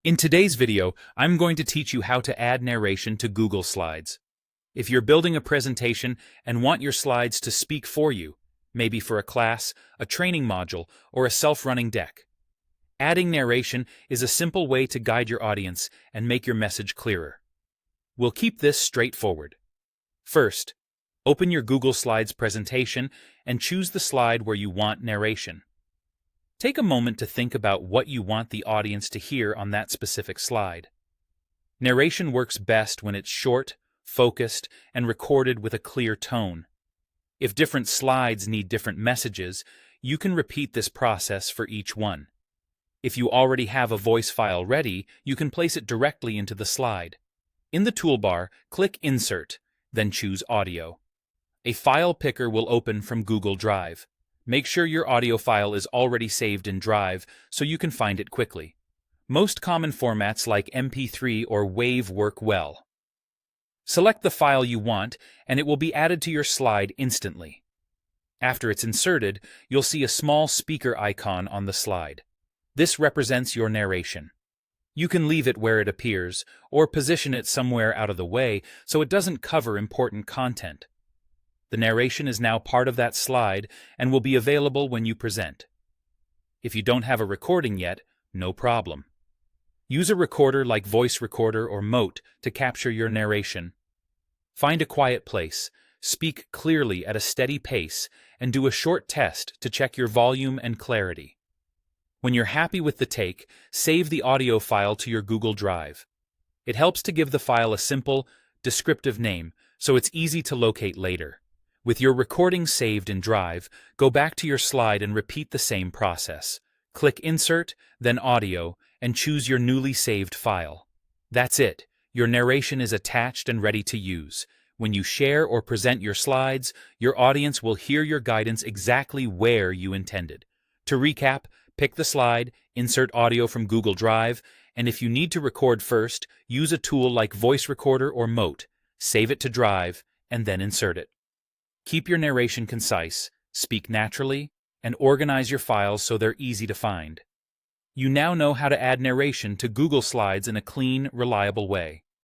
In today's video, I'm going to teach you how to add narration to Google Slides. If you're building a presentation and want your slides to speak for you, maybe for a class, a training module, or a self-running deck, adding narration is a simple way to guide your audience and make your message clearer. We'll keep this straightforward. First, open your Google Slides presentation and choose the slide where you want narration. Take a moment to think about what you want the audience to hear on that specific slide. Narration works best when it's short, focused, and recorded with a clear tone. If different slides need different messages, you can repeat this process for each one. If you already have a voice file ready, you can place it directly into the slide. In the toolbar, click Insert, then choose Audio. A file picker will open from Google Drive. Make sure your audio file is already saved in Drive so you can find it quickly. Most common formats like MP3 or WAV work well. Select the file you want and it will be added to your slide instantly. After it's inserted, you'll see a small speaker icon on the slide. This represents your narration. You can leave it where it appears or position it somewhere out of the way so it doesn't cover important content. The narration is now part of that slide and will be available when you present. If you don't have a recording yet, no problem. Use a recorder like Voice Recorder or Mote to capture your narration. Find a quiet place, speak clearly at a steady pace, and do a short test to check your volume and clarity. When you're happy with the take, save the audio file to your Google Drive. It helps to give the file a simple, descriptive name so it's easy to locate later. With your recording saved in Drive, go back to your slide and repeat the same process. Click Insert, then Audio, and choose your newly saved file. That's it. Your narration is attached and ready to use. When you share or present your slides, your audience will hear your guidance exactly where you intended. To recap, pick the slide, insert audio from Google Drive, and if you need to record first, use a tool like Voice Recorder or Mote. Save it to Drive, and then insert it. Keep your narration concise, speak naturally, and organize your files so they're easy to find. You now know how to add narration to Google Slides in a clean, reliable way.